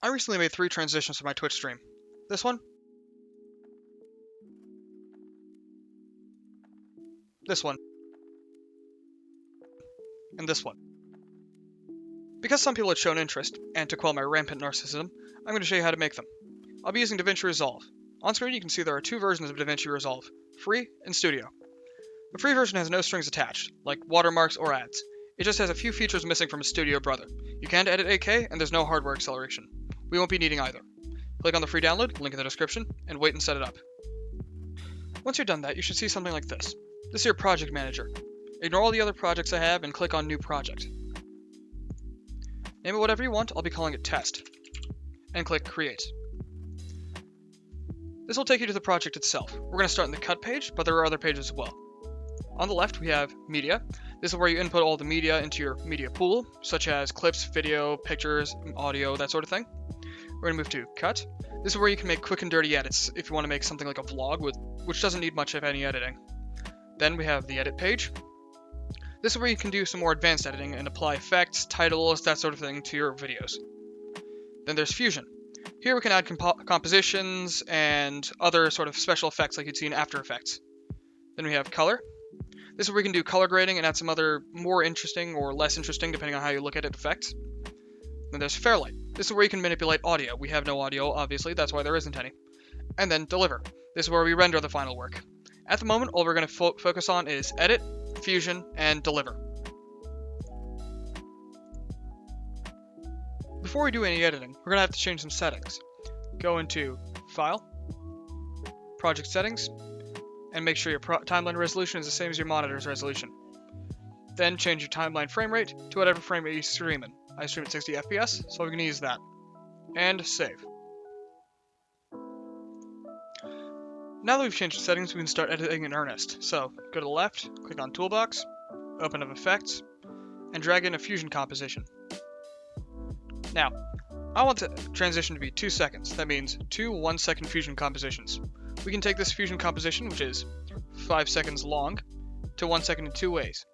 I recently made 3 transitions for my Twitch stream. This one, this one, and this one. Because some people had shown interest, and to quell my rampant narcissism, I'm going to show you how to make them. I'll be using DaVinci Resolve. On screen you can see there are 2 versions of DaVinci Resolve, Free and Studio. The free version has no strings attached, like watermarks or ads. It just has a few features missing from a Studio brother. You can't edit 8K, and there's no hardware acceleration. We won't be needing either. Click on the free download, link in the description, and wait and set it up. Once you're done that, you should see something like this. This is your project manager. Ignore all the other projects I have and click on New Project. Name it whatever you want, I'll be calling it Test. And click Create. This will take you to the project itself. We're going to start in the Cut page, but there are other pages as well. On the left, we have Media. This is where you input all the media into your media pool, such as clips, video, pictures, audio, that sort of thing. We're going to move to Cut. This is where you can make quick and dirty edits if you want to make something like a vlog, which doesn't need much of any editing. Then we have the Edit page. This is where you can do some more advanced editing and apply effects, titles, that sort of thing to your videos. Then there's Fusion. Here we can add compositions and other sort of special effects like you'd see in After Effects. Then we have Color. This is where we can do color grading and add some other more interesting or less interesting, depending on how you look at it, effects. Then there's Fairlight. This is where you can manipulate audio. We have no audio, obviously, that's why there isn't any. And then Deliver. This is where we render the final work. At the moment, all we're going to focus on is Edit, Fusion, and Deliver. Before we do any editing, we're going to have to change some settings. Go into File, Project Settings, and make sure your timeline resolution is the same as your monitor's resolution. Then change your timeline frame rate to whatever frame rate you stream in. I stream at 60 FPS, so we're going to use that. And save. Now that we've changed the settings, we can start editing in earnest. So, go to the left, click on Toolbox, open up Effects, and drag in a Fusion composition. Now, I want the transition to be 2 seconds. That means 2 1-second Fusion compositions. We can take this Fusion composition, which is 5 seconds long, to 1 second in 2 ways.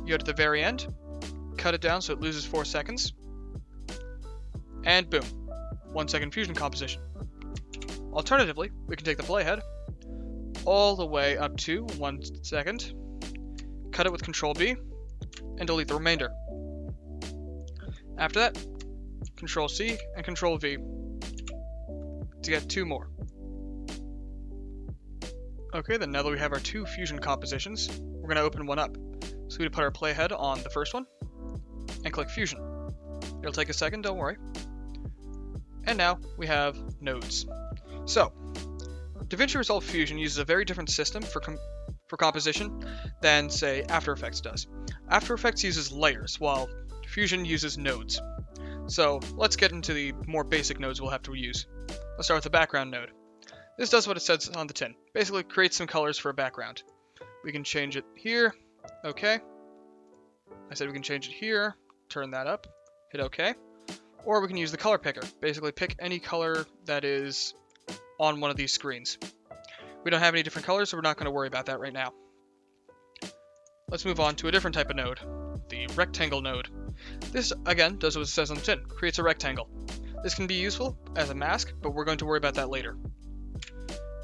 You go to the very end, cut it down so it loses 4 seconds, and boom, 1 second Fusion composition. Alternatively, we can take the playhead all the way up to 1 second, cut it with Ctrl B, and delete the remainder. After that, Ctrl C and Ctrl V to get 2 more. Okay, then now that we have our 2 Fusion compositions, we're going to open one up. So we put our playhead on the first one, and click Fusion. It'll take a second, don't worry. And now we have nodes. So, DaVinci Resolve Fusion uses a very different system for composition than, say, After Effects does. After Effects uses layers, while Fusion uses nodes. So, let's get into the more basic nodes we'll have to use. Let's start with the background node. This does what it says on the tin. Basically, creates some colors for a background. We can change it here. OK. I said we can change it here. Turn that up. Hit OK. Or we can use the color picker. Basically, pick any color that is on one of these screens. We don't have any different colors, so we're not going to worry about that right now. Let's move on to a different type of node, the rectangle node. This, again, does what it says on the tin, creates a rectangle. This can be useful as a mask, but we're going to worry about that later.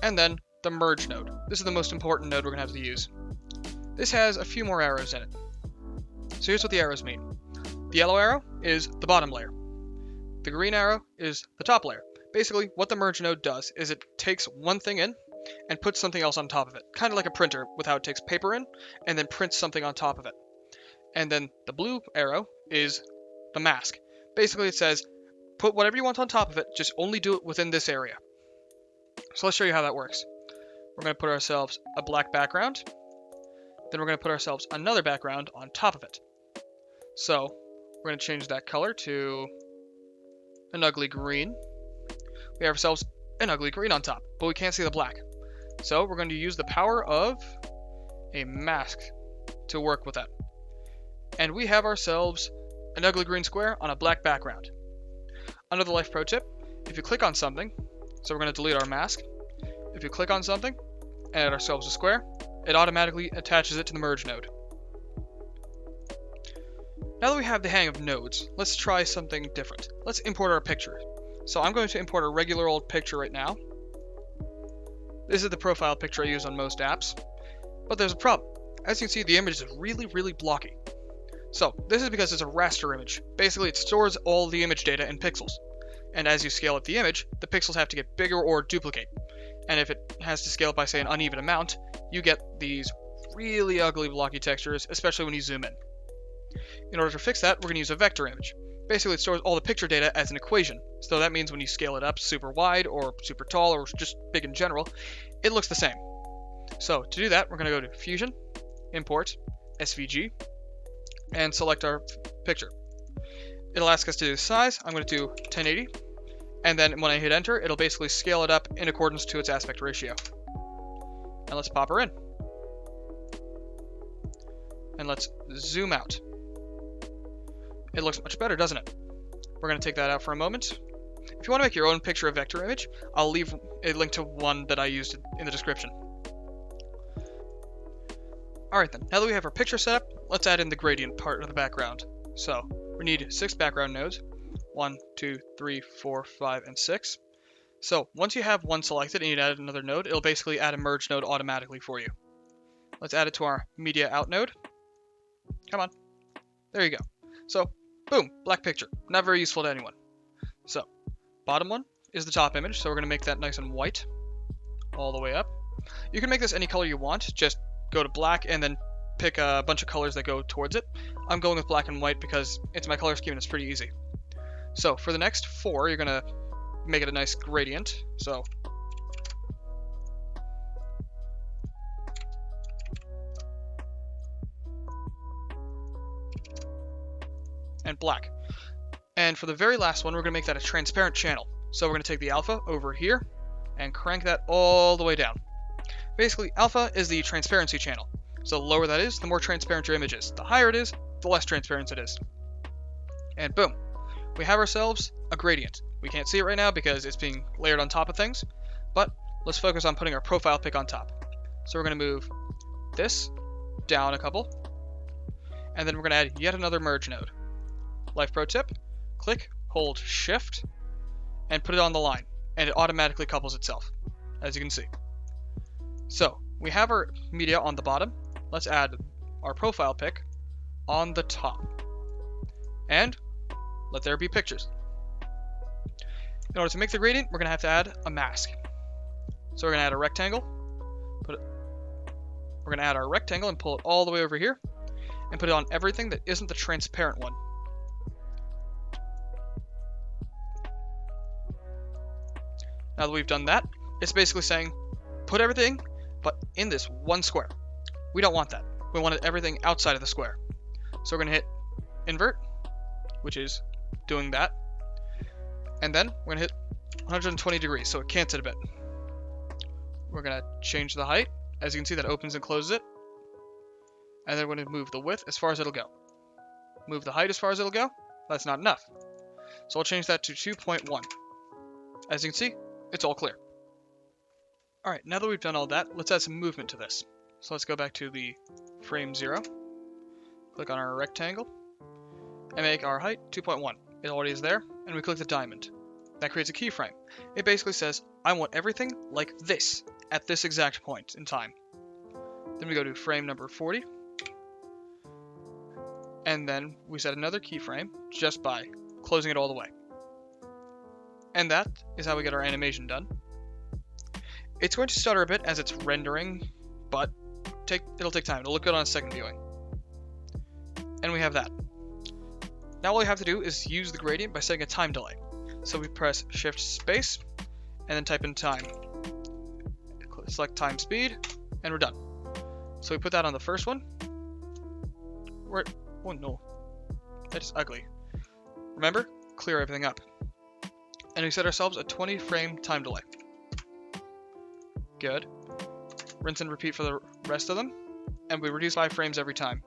And then the merge node. This is the most important node we're going to have to use. This has a few more arrows in it. So here's what the arrows mean. The yellow arrow is the bottom layer. The green arrow is the top layer. Basically, what the merge node does is it takes one thing in and puts something else on top of it. Kind of like a printer with how it takes paper in and then prints something on top of it. And then the blue arrow is the mask. Basically, it says, put whatever you want on top of it, just only do it within this area. So let's show you how that works. We're going to put ourselves a black background. Then we're going to put ourselves another background on top of it. So we're going to change that color to an ugly green. We have ourselves an ugly green on top, but we can't see the black. So we're going to use the power of a mask to work with that. And we have ourselves an ugly green square on a black background. Another life pro tip, if you click on something, so we're going to delete our mask. If you click on something and add ourselves a square, it automatically attaches it to the merge node. Now that we have the hang of nodes, let's try something different. Let's import our picture. So I'm going to import a regular old picture right now. This is the profile picture I use on most apps, but there's a problem. As you can see, the image is really, really blocky. So this is because it's a raster image. Basically, it stores all the image data in pixels. And as you scale up the image, the pixels have to get bigger or duplicate. And if it has to scale up by, say, an uneven amount, you get these really ugly blocky textures, especially when you zoom in. In order to fix that, we're going to use a vector image. Basically, it stores all the picture data as an equation. So that means when you scale it up super wide or super tall or just big in general, it looks the same. So to do that, we're going to go to Fusion, Import, SVG, and select our picture. It'll ask us to do size. I'm going to do 1080. And then when I hit enter, it'll basically scale it up in accordance to its aspect ratio. And let's pop her in. And let's zoom out. It looks much better, doesn't it? We're going to take that out for a moment. If you want to make your own picture of vector image, I'll leave a link to one that I used in the description. Alright then, now that we have our picture set up, let's add in the gradient part of the background. So, we need 6 background nodes. 1, 2, 3, 4, 5, and 6. So, once you have one selected and you add another node, it'll basically add a merge node automatically for you. Let's add it to our media out node. Come on. There you go. So, boom, black picture. Not very useful to anyone. So, bottom one is the top image, so we're going to make that nice and white all the way up. You can make this any color you want, just go to black and then pick a bunch of colors that go towards it. I'm going with black and white because it's my color scheme and it's pretty easy. So for the next 4, you're going to make it a nice gradient. So and black. And for the very last one, we're going to make that a transparent channel. So we're going to take the alpha over here and crank that all the way down. Basically, alpha is the transparency channel. So the lower that is, the more transparent your image is. The higher it is, the less transparent it is. And boom, we have ourselves a gradient. We can't see it right now because it's being layered on top of things, but let's focus on putting our profile pic on top. So we're going to move this down a couple, and then we're going to add yet another merge node. Life pro tip, click, hold shift, and put it on the line, and it automatically couples itself, as you can see. So we have our media on the bottom. Let's add our profile pic on the top. And let there be pictures. In order to make the gradient, we're going to have to add a mask. So we're going to add a rectangle. We're going to add our rectangle and pull it all the way over here and put it on everything that isn't the transparent one. Now that we've done that, it's basically saying put everything but in this one square. We don't want that. We want everything outside of the square. So we're going to hit invert, which is doing that. And then we're going to hit 120 degrees, so it cants it a bit. We're going to change the height. As you can see, that opens and closes it. And then we're going to move the width as far as it'll go. Move the height as far as it'll go. That's not enough. So I'll change that to 2.1. As you can see, it's all clear. Alright, now that we've done all that, let's add some movement to this. So let's go back to the frame 0. Click on our rectangle. And make our height 2.1. It already is there. And we click the diamond. That creates a keyframe. It basically says, I want everything like this at this exact point in time. Then we go to frame number 40. And then we set another keyframe just by closing it all the way. And that is how we get our animation done. It's going to stutter a bit as it's rendering, but it'll take time. It'll look good on a second viewing. And we have that. Now all we have to do is use the gradient by setting a time delay. So we press Shift Space, and then type in time. Select time speed, and we're done. So we put that on the first one. Oh no, that is ugly. Remember, clear everything up. And we set ourselves a 20 frame time delay. Good. Rinse and repeat for the rest of them, and we reduce 5 frames every time.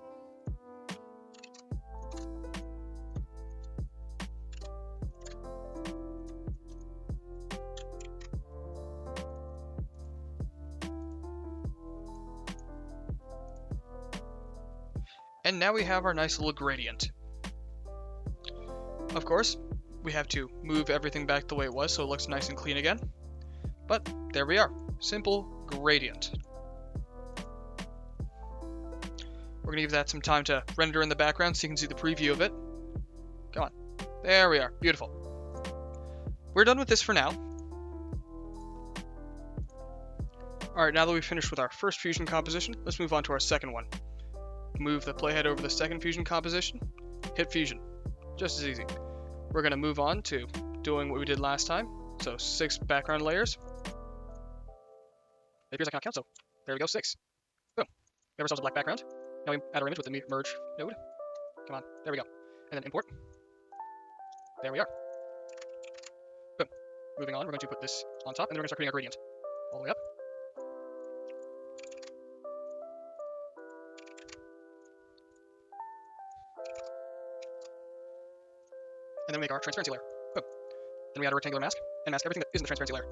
And now we have our nice little gradient. Of course, we have to move everything back the way it was so it looks nice and clean again. But there we are. Simple gradient. We're going to give that some time to render in the background so you can see the preview of it. Come on. There we are. Beautiful. We're done with this for now. Alright, now that we've finished with our first fusion composition, let's move on to our second one. Move the playhead over the second fusion composition, hit fusion. Just as easy. We're going to move on to doing what we did last time. So 6 background layers. It appears I cannot count, so there we go, 6. Boom. We have ourselves a black background. Now we add our image with the merge node. Come on, there we go. And then import. There we are. Boom. Moving on, we're going to put this on top, and then we're going to start creating our gradient. All the way up. And then we make our transparency layer. Boom. Then we add a rectangular mask, and mask everything that isn't the transparency layer.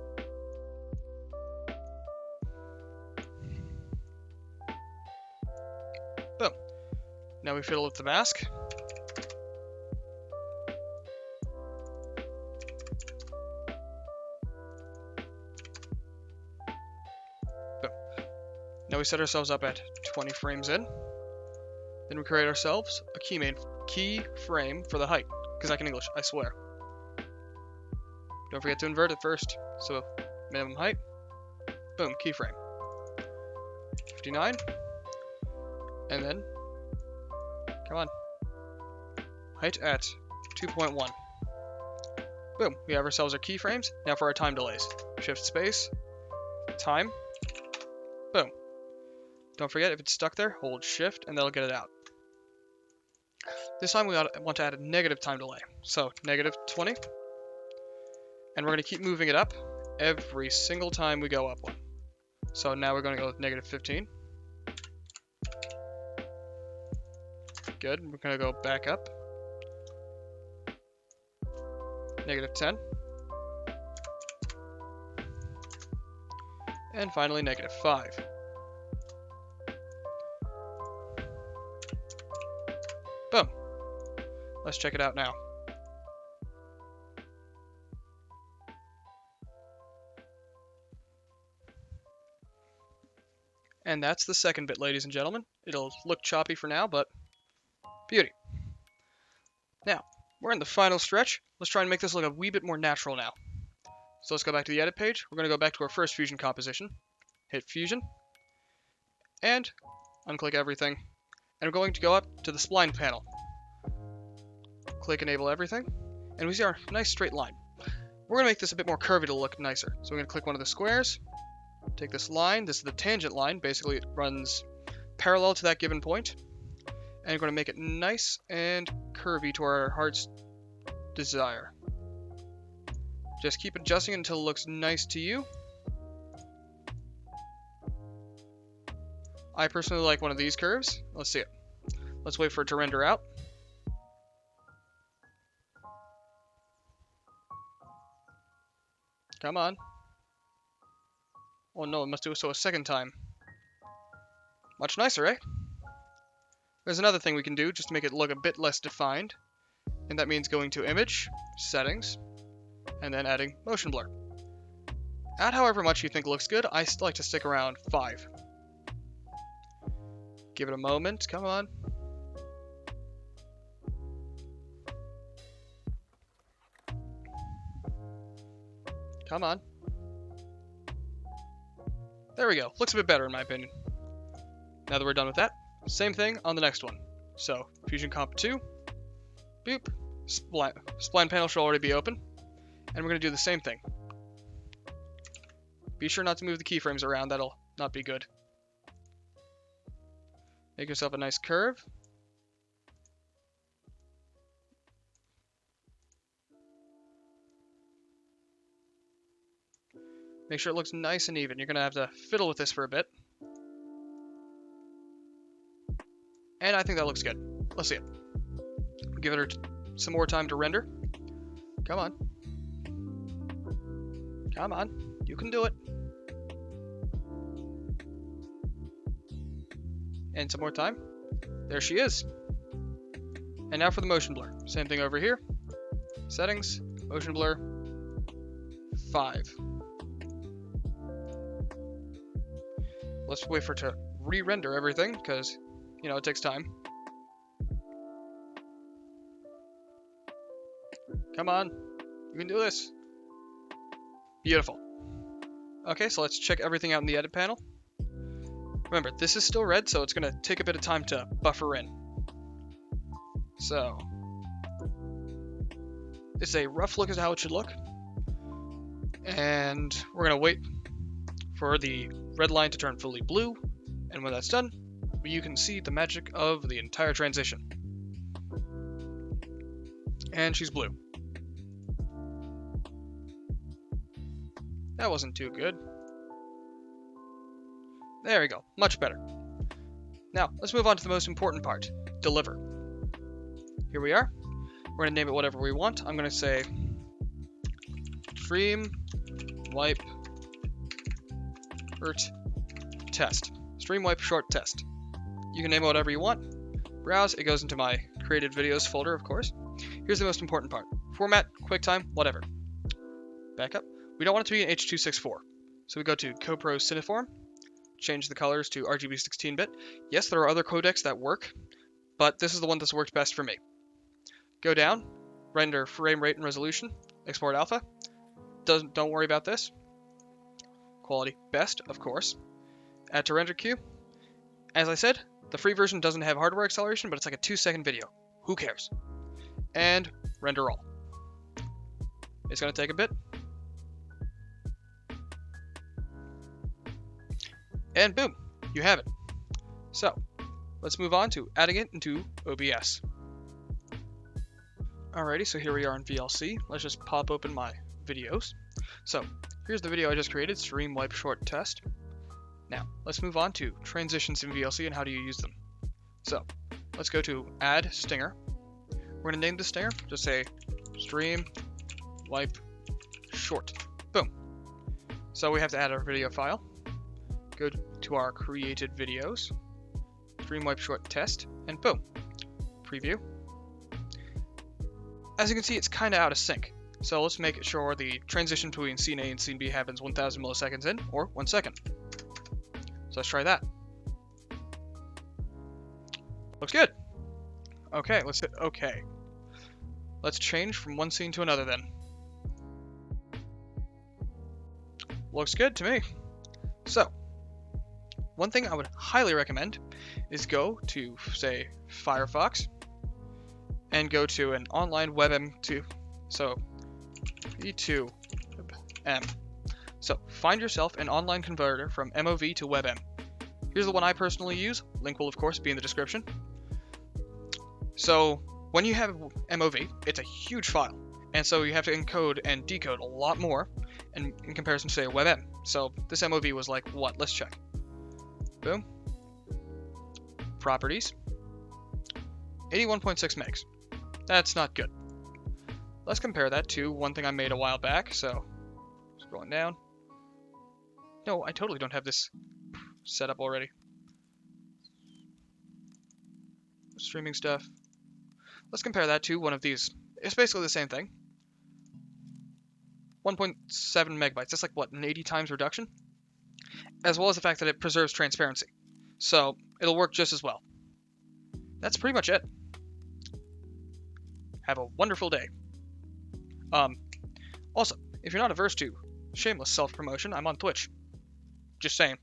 Boom. Now we fiddle with the mask. Boom. Now we set ourselves up at 20 frames in. Then we create ourselves a key frame for the height. Because I can English, I swear. Don't forget to invert it first. So, minimum height. Boom, keyframe. 59. And then, come on. Height at 2.1. Boom, we have ourselves our keyframes. Now for our time delays. Shift space. Time. Boom. Don't forget, if it's stuck there, hold shift and that'll get it out. This time we want to add a negative time delay. So negative 20. And we're going to keep moving it up every single time we go up one. So now we're going to go with negative 15. Good. We're going to go back up. Negative 10. And finally negative 5. Boom. Let's check it out now. And that's the second bit, ladies and gentlemen. It'll look choppy for now, but beauty. Now, we're in the final stretch. Let's try and make this look a wee bit more natural now. So let's go back to the edit page. We're going to go back to our first fusion composition. Hit fusion. And unclick everything. And we're going to go up to the spline panel. Click enable everything. And we see our nice straight line. We're going to make this a bit more curvy to look nicer. So we're going to click one of the squares. Take this line. This is the tangent line. Basically, it runs parallel to that given point. And we're going to make it nice and curvy to our heart's desire. Just keep adjusting it until it looks nice to you. I personally like one of these curves. Let's see it. Let's wait for it to render out. Come on. Oh no, it must do so a second time. Much nicer, eh? There's another thing we can do just to make it look a bit less defined. And that means going to Image, Settings, and then adding Motion Blur. Add however much you think looks good. I still like to stick around 5. Give it a moment. Come on. Come on. There we go. Looks a bit better in my opinion. Now that we're done with that, same thing on the next one. So, Fusion Comp 2. Boop. Spline panel should already be open. And we're going to do the same thing. Be sure not to move the keyframes around. That'll not be good. Make yourself a nice curve. Make sure it looks nice and even. You're going to have to fiddle with this for a bit. And I think that looks good. Let's see it. Give it some more time to render. Come on. Come on. You can do it. And some more time. There she is. And now for the motion blur. Same thing over here. Settings, motion blur, 5. Let's wait for it to re-render everything, because, you know, it takes time. Come on, you can do this. Beautiful. Okay, so let's check everything out in the edit panel. Remember, this is still red, so it's going to take a bit of time to buffer in. So, it's a rough look at how it should look. And we're going to wait for the red line to turn fully blue. And when that's done, you can see the magic of the entire transition. And she's blue. That wasn't too good. There we go, much better. Now, let's move on to the most important part, deliver. Here we are. We're going to name it whatever we want. I'm going to say stream wipe short test. Stream wipe short test. You can name it whatever you want. Browse, it goes into my created videos folder, of course. Here's the most important part. Format, QuickTime, whatever. Backup. We don't want it to be an H.264. So we go to CoPro Cineform, change the colors to RGB 16-bit. Yes, there are other codecs that work, but this is the one that's worked best for me. Go down, render frame rate and resolution, export alpha. Don't worry about this. Quality best, of course. Add to render queue. As I said, the free version doesn't have hardware acceleration, but it's like a 2-second video. Who cares? And render all. It's going to take a bit. And boom, you have it. So, let's move on to adding it into OBS. Alrighty, so here we are in VLC. Let's just pop open my videos. So, here's the video I just created, stream wipe short test. Now, let's move on to transitions in VLC and how do you use them. So, let's go to add stinger. We're going to name the stinger, just say stream wipe short. Boom. So we have to add our video file. Go to our created videos, stream wipe short test, and boom, preview. As you can see, it's kind of out of sync. So let's make sure the transition between scene A and scene B happens 1000 milliseconds in, or 1 second. So let's try that. Looks good. Okay, let's hit OK. Let's change from one scene to another then. Looks good to me. So, one thing I would highly recommend is go to, say, Firefox, and go to an online WebM so V2M. So find yourself an online converter from MOV to WebM. Here's the one I personally use. Link will of course be in the description. So when you have MOV, it's a huge file, and so you have to encode and decode a lot more in comparison to say a WebM. So this MOV was like what? Let's check. Boom. Properties. 81.6 megs. That's not good. Let's compare that to one thing I made a while back. So, scrolling down. No, I totally don't have this set up already. Streaming stuff. Let's compare that to one of these. It's basically the same thing. 1.7 megabytes. That's like, what, an 80 times reduction? As well as the fact that it preserves transparency. So, it'll work just as well. That's pretty much it. Have a wonderful day. Also, if you're not averse to shameless self-promotion, I'm on Twitch. Just saying.